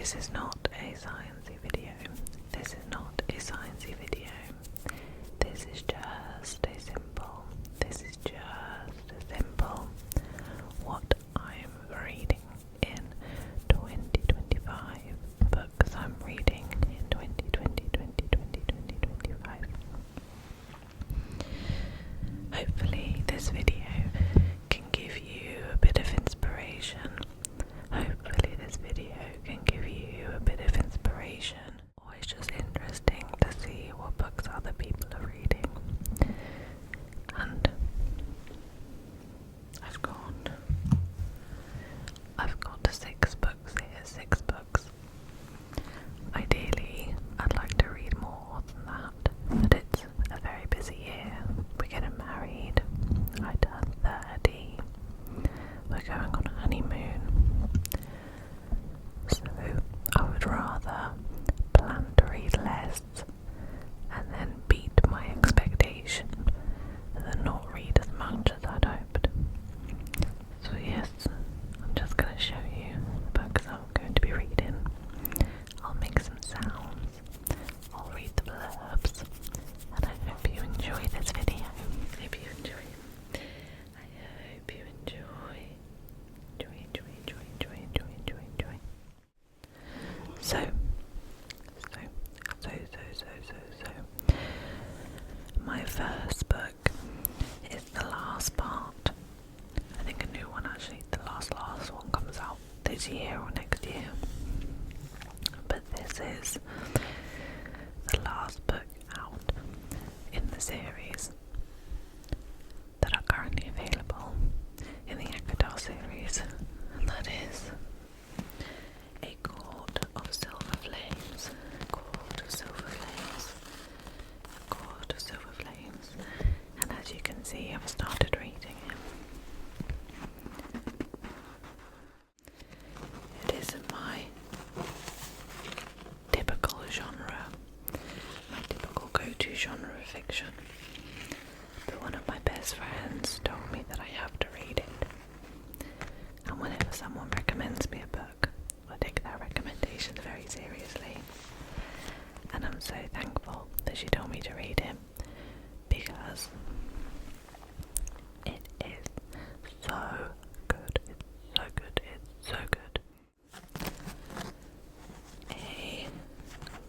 This is not a sciencey video. This is not a sciencey video. This is just a simple. This is just a simple. What I'm reading in 2025. Books I'm reading in 2020, 2020, 2025. Hopefully this video can give you a bit of inspiration. Hopefully this video can give you a bit of inspiration. Always just interesting to see what books other people are reading. And I've got 6 books here, 6 books. Ideally, I'd like to read more than that, but it's a very busy year. We're getting married. I turned 30. We're going on a honeymoon. So I would rather plan to read less and then beat my expectation than not read as much as I'd hoped. So yes, I'm just going to show you the books I'm going to be reading. I'll make some sounds, I'll read the blurbs, and I hope you enjoy this video. I hope you enjoy. I hope you enjoy. Enjoy. So. My first book is the last part. I think a new one actually. The last one comes out this year or next year. But this is the last book out in the series that are currently available in the Akadar series, and that is A Court of Silver Flames. A Court of Silver Flames. A Court of Silver Flames. And as you can see, I've started reading it. It isn't my typical genre, my typical go-to genre of fiction, but one of my best friends told me that I have to read it, and whenever someone recommends me a book, I take their recommendations very seriously, and I'm so thankful that she told me to read it, because it is so good. It's so good. It's so good. A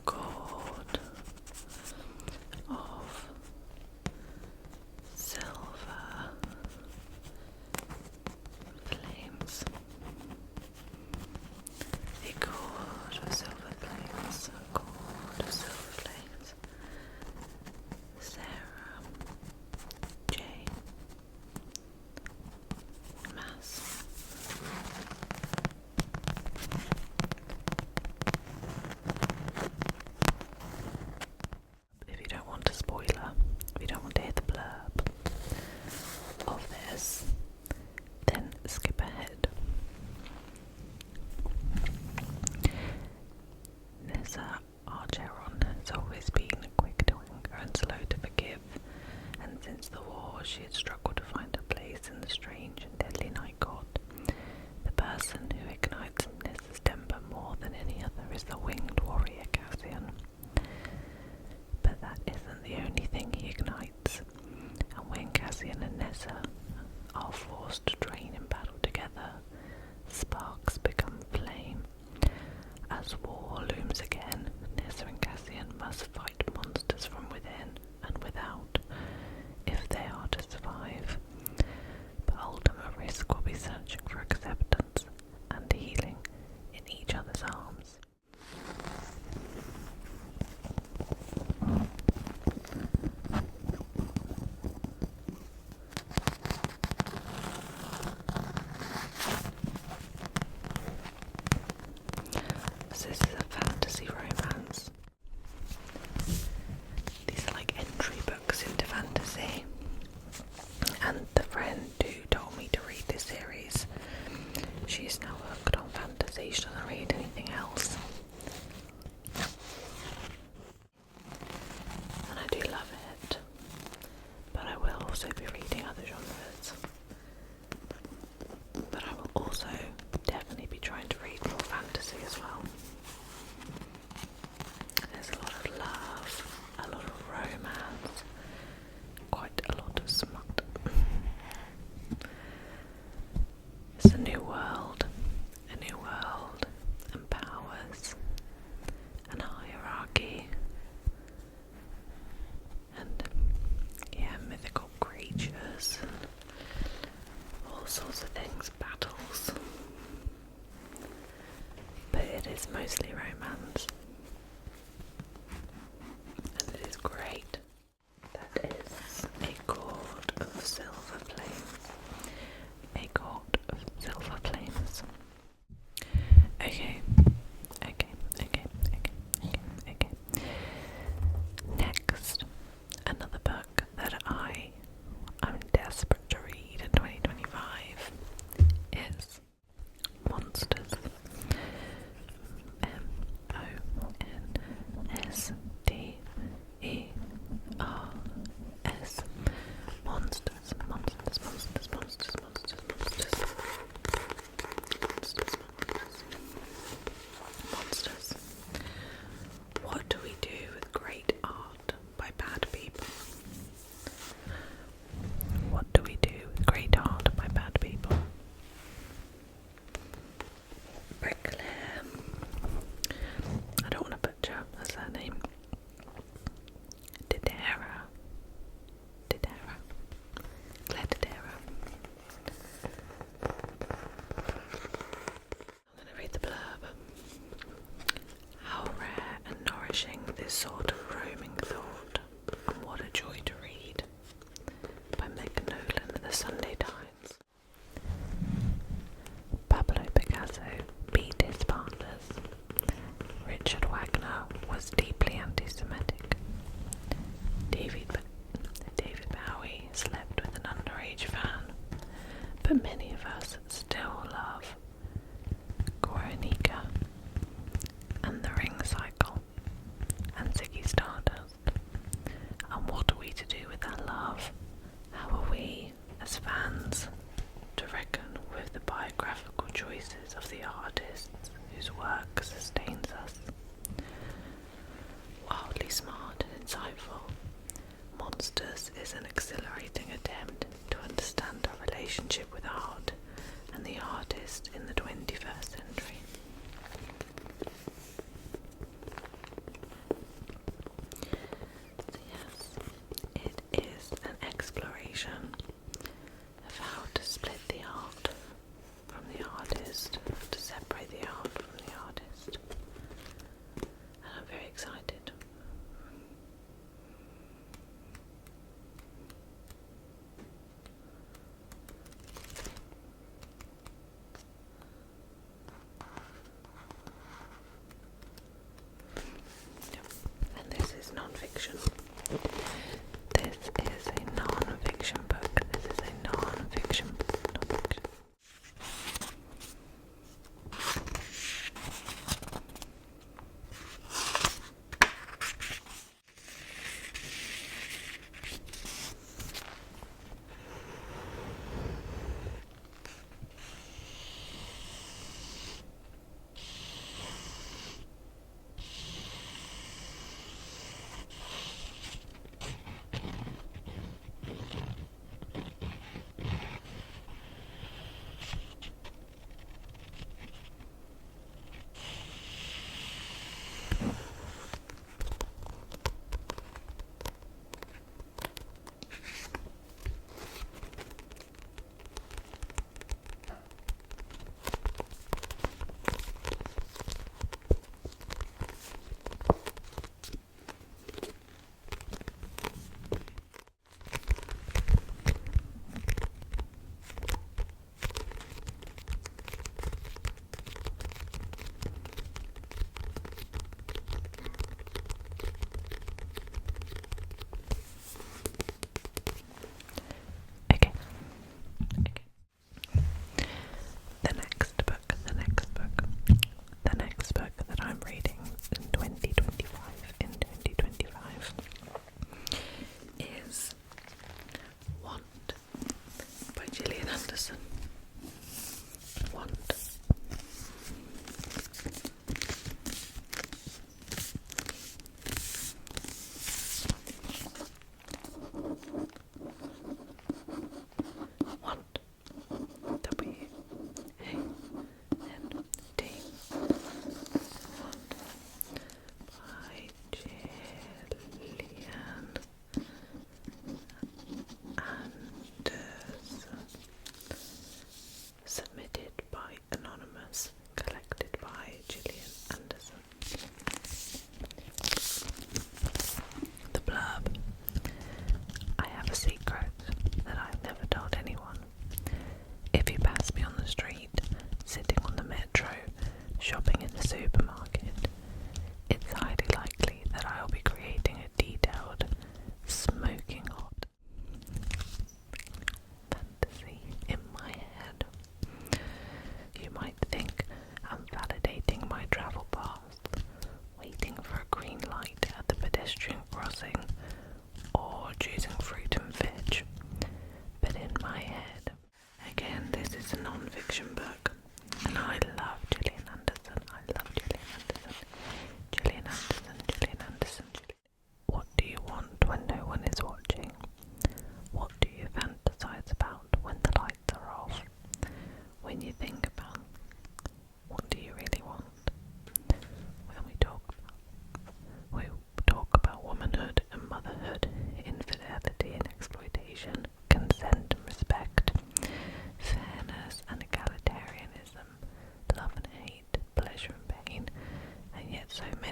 Court of Silver Flames. A Court of Silver Flames. A Court of Silver Flames. Sarah J. Maas. If you don't want a spoiler, if you don't want to hear the blurb of this, then skip ahead. Nessa Archeron has always been quick to anger and slow to forgive, and since the war she had struggled to find her place in the strange and deadly night court. The person who ignites Nessa's temper more than any other is the winged warrior Cassian. But that isn't the only thing he ignites, and when Cassian and Nessa are forced to train in battle together, sparks become flame. As war looms again, Nessa and Cassian must fight monsters from within and without if they are to survive. But ultimate risk will be searching for acceptance and healing in each other's arms. So this is a fantasy romance. These are like entry books into fantasy. And the friend who told me to read this series, she's now hooked on fantasy. She doesn't read anything else. And I do love it. But I will also be reading other genres. But I will also definitely be trying to read more fantasy as well. It's mostly romance, and it is great. That is a cord of silver flames. A cord of silver flames. Okay. Next, another book that I'm desperate to read in 2025 is Monsters. Monsters. Monsters. What do we do with great art by bad people? What do we do with great art by bad people? Claire. I don't want to butcher her surname. Didera. Claire Didera. I'm going to read the blurb. How rare and nourishing this sort of roaming thought, and what a joy to read. By Megan Nolan of the Sunday Times. Pablo Picasso beat his partners. Richard Wagner was deeply anti-Semitic. David Bowie slept with an underage fan, but many of us still love Guernica and the Ring Cycle and Ziggy Stardust. And what are we to do with that love? How are we, as fans, to reckon with the biographical choices of the artists whose work sustains us? Wildly smart and insightful, Monsters is an exhilarating attempt to understand our relationship with art and the artist in the 21st century. So yes, it is an exploration of how to split the art from the artist, to separate the art from the artist. And I'm very excited.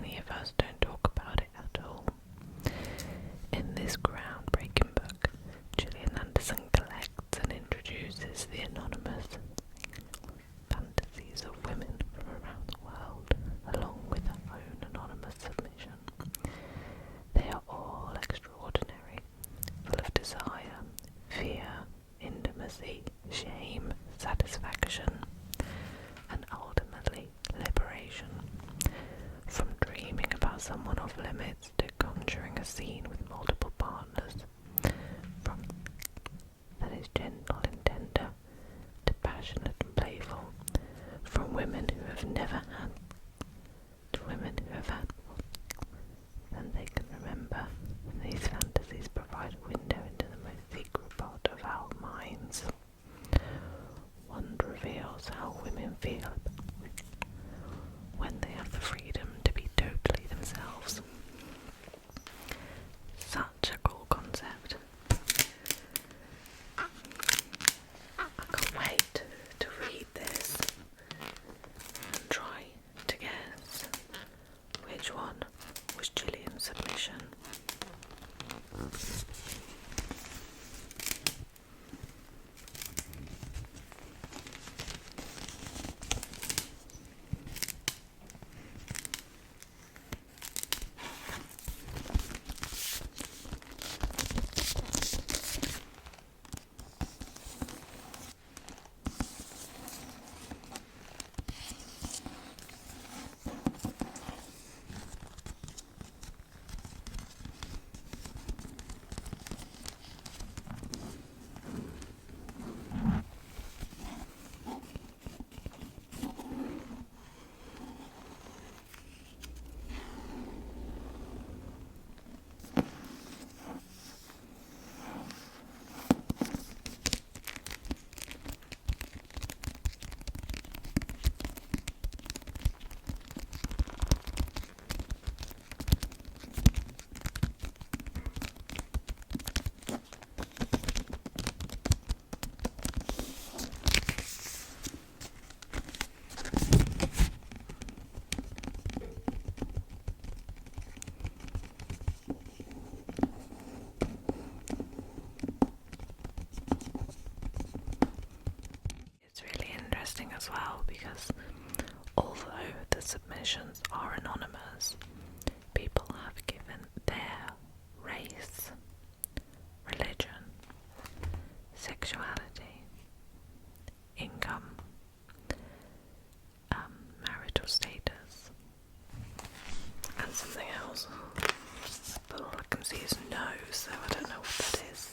many of us don't talk about it at all. In this groundbreaking book, Gillian Anderson collects and introduces the anonymous fantasies of women from around the world, along with her own anonymous submission. They are all extraordinary, full of desire, fear, intimacy, shame, satisfaction, and ultimately liberation. From dreaming about someone off limits to conjuring a scene with multiple partners, from that is gentle and tender to passionate and playful, from women who have never had to women who have had more than they can remember. These fantasies provide a window into the most secret part of our minds. One reveals how women feel when they have the freedom to be totally themselves. Such a cool concept. I can't wait to read this and try to guess which one was Gillian's submission. As well, because although the submissions are anonymous, people have given their race, religion, sexuality, income, marital status, and something else. But all I can see is no, so I don't know what that is.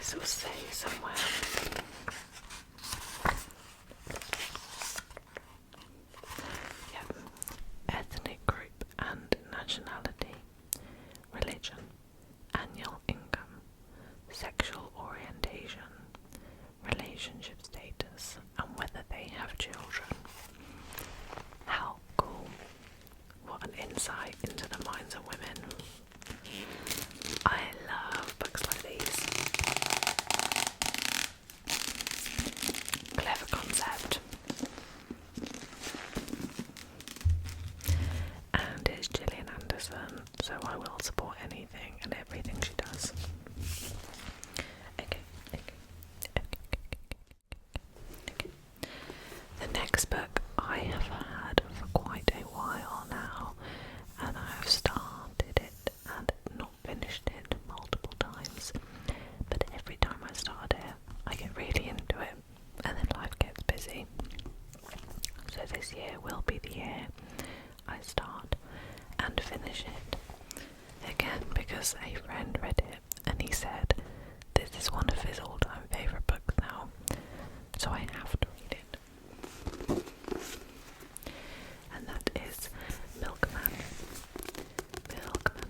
So we'll say somewhere ethnic group and nationality, religion, annual income, sexual orientation, relationship status, and whether they have children. How cool. What an insight into the minds of women. I love books like these. Clever concept. And it's Gillian Anderson, so I will support anything and everything she does. Okay. The next book I have had for quite a while now, and I have started it and not finished it multiple times, but every time I start it I get really into it and then life gets busy. So this year will be the year I start and finish it again, because a friend read it and he said this is one of his all-time favourite books now, so I have to read it. And that is Milkman. Milkman.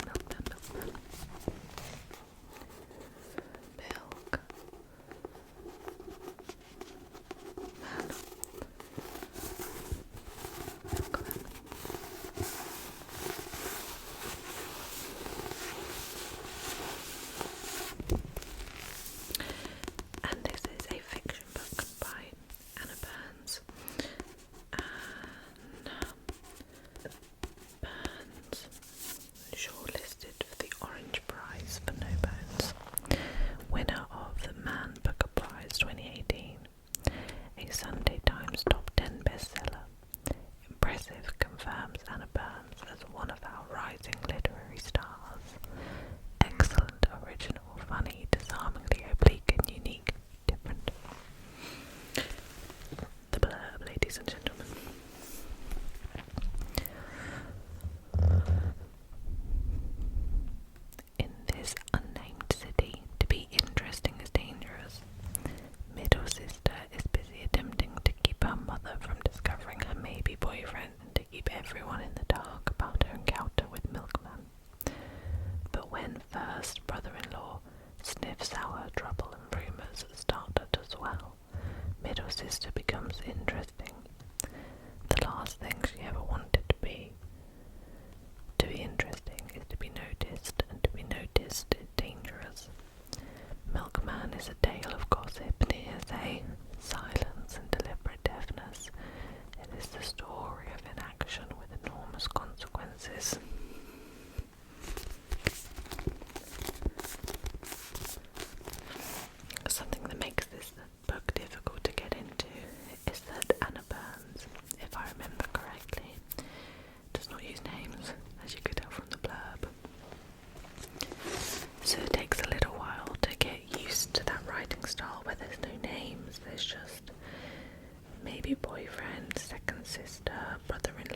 your sister becomes interesting. The last thing she ever wanted to be. To be interesting is to be noticed, and to be noticed is dangerous. Milkman is a tale of gossip and hearsay, silence and deliberate deafness. It is the story of inaction with enormous consequences. Something that makes this book difficult to get into is that Anna Burns, if I remember correctly, does not use names, as you could tell from the blurb. So it takes a little while to get used to that writing style where there's no names, there's just maybe boyfriend, second sister, brother-in-law,